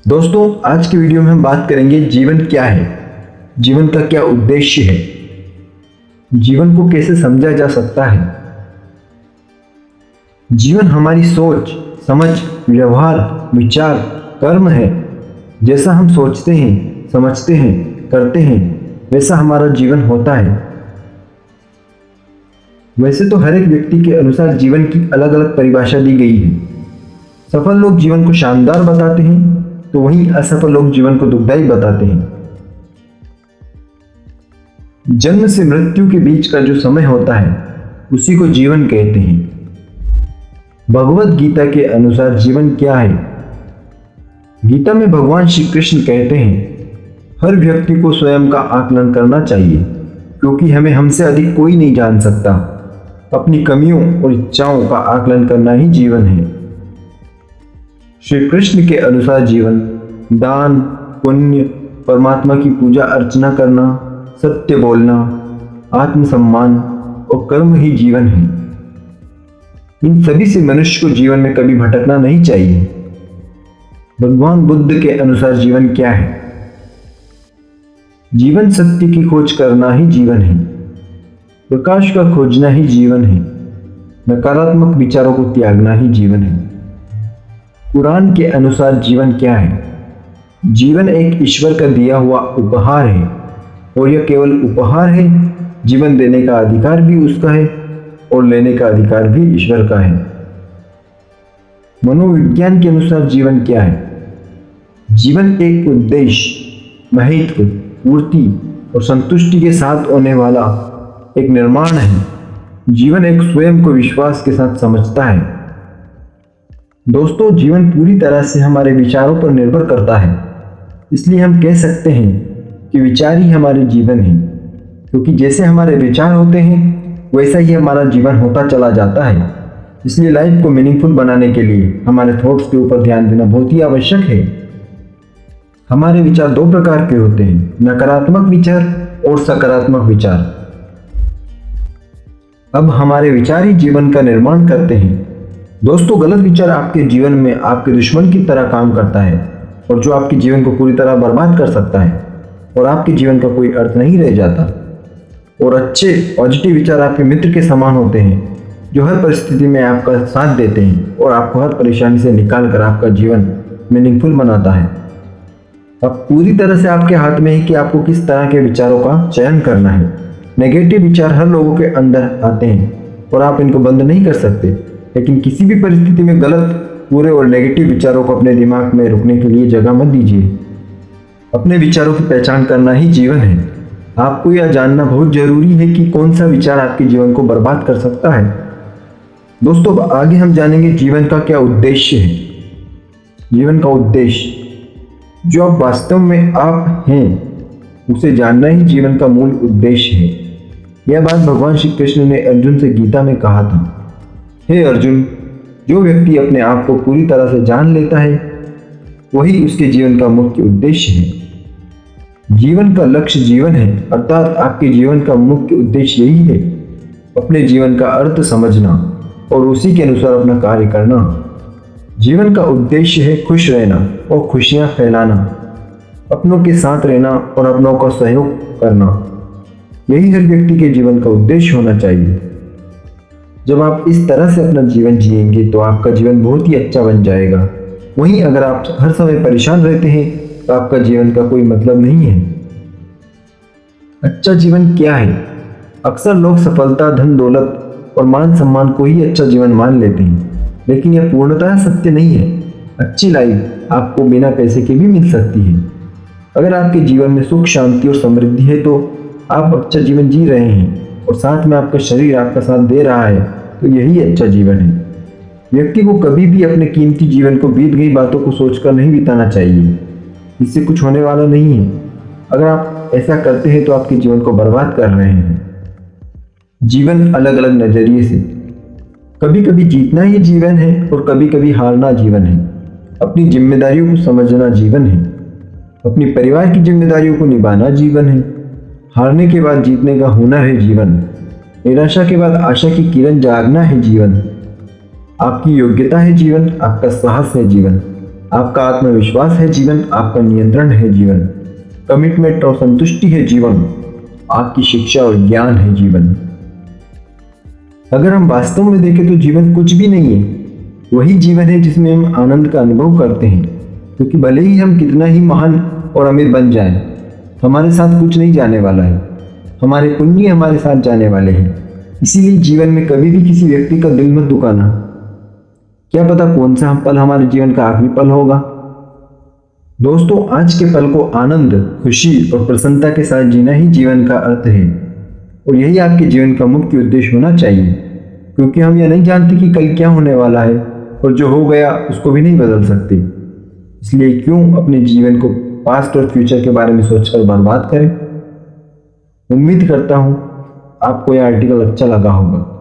दोस्तों, आज की वीडियो में हम बात करेंगे जीवन क्या है, जीवन का क्या उद्देश्य है, जीवन को कैसे समझा जा सकता है। जीवन हमारी सोच, समझ, व्यवहार, विचार, कर्म है। जैसा हम सोचते हैं, समझते हैं, करते हैं, वैसा हमारा जीवन होता है। वैसे तो हर एक व्यक्ति के अनुसार जीवन की अलग अलग परिभाषा दी गई है। सफल लोग जीवन को शानदार बताते हैं, तो वहीं असफल लोग जीवन को दुखदायी बताते हैं। जन्म से मृत्यु के बीच का जो समय होता है, उसी को जीवन कहते हैं। भगवत गीता के अनुसार जीवन क्या है? गीता में भगवान श्री कृष्ण कहते हैं, हर व्यक्ति को स्वयं का आकलन करना चाहिए, क्योंकि हमें हमसे अधिक कोई नहीं जान सकता। अपनी कमियों और इच्छाओं का आकलन करना ही जीवन है। श्री कृष्ण के अनुसार जीवन दान, पुण्य, परमात्मा की पूजा अर्चना करना, सत्य बोलना, आत्मसम्मान और कर्म ही जीवन है। इन सभी से मनुष्य को जीवन में कभी भटकना नहीं चाहिए। भगवान बुद्ध के अनुसार जीवन क्या है? जीवन सत्य की खोज करना ही जीवन है। प्रकाश का खोजना ही जीवन है। नकारात्मक विचारों को त्यागना ही जीवन है। कुरान के अनुसार जीवन क्या है? जीवन एक ईश्वर का दिया हुआ उपहार है, और यह केवल उपहार है। जीवन देने का अधिकार भी उसका है और लेने का अधिकार भी ईश्वर का है। मनोविज्ञान के अनुसार जीवन क्या है? जीवन एक उद्देश्य, महत्व, पूर्ति और संतुष्टि के साथ होने वाला एक निर्माण है। जीवन एक स्वयं को विश्वास के साथ समझता है। दोस्तों, जीवन पूरी तरह से हमारे विचारों पर निर्भर करता है। इसलिए हम कह सकते हैं कि विचार ही हमारे जीवन है, क्योंकि जैसे हमारे विचार होते हैं वैसा ही हमारा जीवन होता चला जाता है। इसलिए लाइफ को मीनिंगफुल बनाने के लिए हमारे थॉट्स के ऊपर ध्यान देना बहुत ही आवश्यक है। हमारे विचार दो प्रकार के होते हैं, नकारात्मक विचार और सकारात्मक विचार। अब हमारे विचार ही जीवन का निर्माण करते हैं। दोस्तों, गलत विचार आपके जीवन में आपके दुश्मन की तरह काम करता है, और जो आपके जीवन को पूरी तरह बर्बाद कर सकता है, और आपके जीवन का कोई अर्थ नहीं रह जाता। और अच्छे पॉजिटिव विचार आपके मित्र के समान होते हैं, जो हर परिस्थिति में आपका साथ देते हैं और आपको हर परेशानी से निकाल कर आपका जीवन मीनिंगफुल बनाता है। अब पूरी तरह से आपके हाथ में है कि आपको किस तरह के विचारों का चयन करना है। नेगेटिव विचार हर लोगों के अंदर आते हैं और आप इनको बंद नहीं कर सकते, लेकिन किसी भी परिस्थिति में गलत, बुरे और नेगेटिव विचारों को अपने दिमाग में रुकने के लिए जगह मत दीजिए। अपने विचारों की पहचान करना ही जीवन है। आपको यह जानना बहुत जरूरी है कि कौन सा विचार आपके जीवन को बर्बाद कर सकता है। दोस्तों, अब आगे हम जानेंगे जीवन का क्या उद्देश्य है। जीवन का उद्देश्य, जो आप वास्तव में आप हैं, उसे जानना ही जीवन का मूल उद्देश्य है। यह बात भगवान श्री कृष्ण ने अर्जुन से गीता में कहा था। हे अर्जुन, जो व्यक्ति अपने आप को पूरी तरह से जान लेता है, वही उसके जीवन का मुख्य उद्देश्य है। जीवन का लक्ष्य जीवन है, अर्थात आपके जीवन का मुख्य उद्देश्य यही है, अपने जीवन का अर्थ समझना और उसी के अनुसार अपना कार्य करना। जीवन का उद्देश्य है खुश रहना और खुशियां फैलाना, अपनों के साथ रहना और अपनों का सहयोग करना। यही हर व्यक्ति के जीवन का उद्देश्य होना चाहिए। जब आप इस तरह से अपना जीवन जिएंगे तो आपका जीवन बहुत ही अच्छा बन जाएगा। वहीं अगर आप हर समय परेशान रहते हैं तो आपका जीवन का कोई मतलब नहीं है। अच्छा जीवन क्या है? अक्सर लोग सफलता, धन दौलत और मान सम्मान को ही अच्छा जीवन मान लेते हैं, लेकिन यह पूर्णतः सत्य नहीं है। अच्छी लाइफ आपको बिना पैसे के भी मिल सकती है। अगर आपके जीवन में सुख, शांति और समृद्धि है तो आप अच्छा जीवन जी रहे हैं, और साथ में आपका शरीर आपका साथ दे रहा है, तो यही अच्छा जीवन है। व्यक्ति को कभी भी अपने कीमती जीवन को बीत गई बातों को सोचकर नहीं बिताना चाहिए। इससे कुछ होने वाला नहीं है। अगर आप ऐसा करते हैं तो आपके जीवन को बर्बाद कर रहे हैं। जीवन अलग अलग नजरिए से, कभी कभी जीतना ही जीवन है और कभी कभी हारना जीवन है। अपनी जिम्मेदारियों को समझना जीवन है। अपनी परिवार की जिम्मेदारियों को निभाना जीवन है। हारने के बाद जीतने का हुनर है जीवन। निराशा के बाद आशा की किरण जागना है जीवन। आपकी योग्यता है जीवन, आपका साहस है जीवन, आपका आत्मविश्वास है जीवन, आपका नियंत्रण है जीवन, कमिटमेंट और संतुष्टि है जीवन, आपकी शिक्षा और ज्ञान है जीवन। अगर हम वास्तव में देखें तो जीवन कुछ भी नहीं है, वही जीवन है जिसमें हम आनंद का अनुभव करते हैं। क्योंकि भले ही हम कितना ही महान और अमीर बन जाएं, हमारे साथ कुछ नहीं जाने वाला है, हमारे पुण्य हमारे साथ जाने वाले हैं। इसीलिए जीवन में कभी भी किसी व्यक्ति का दिल मत दुखाना। क्या पता कौन सा पल हमारे जीवन का आखिरी पल होगा। दोस्तों, आज के पल को आनंद, खुशी और प्रसन्नता के साथ जीना ही जीवन का अर्थ है, और यही आपके जीवन का मुख्य उद्देश्य होना चाहिए। क्योंकि हम यह नहीं जानते कि कल क्या होने वाला है, और जो हो गया उसको भी नहीं बदल सकते। इसलिए क्यों अपने जीवन को पास्ट और फ्यूचर के बारे में सोचकर बर्बाद करें। उम्मीद करता हूँ आपको यह आर्टिकल अच्छा लगा होगा।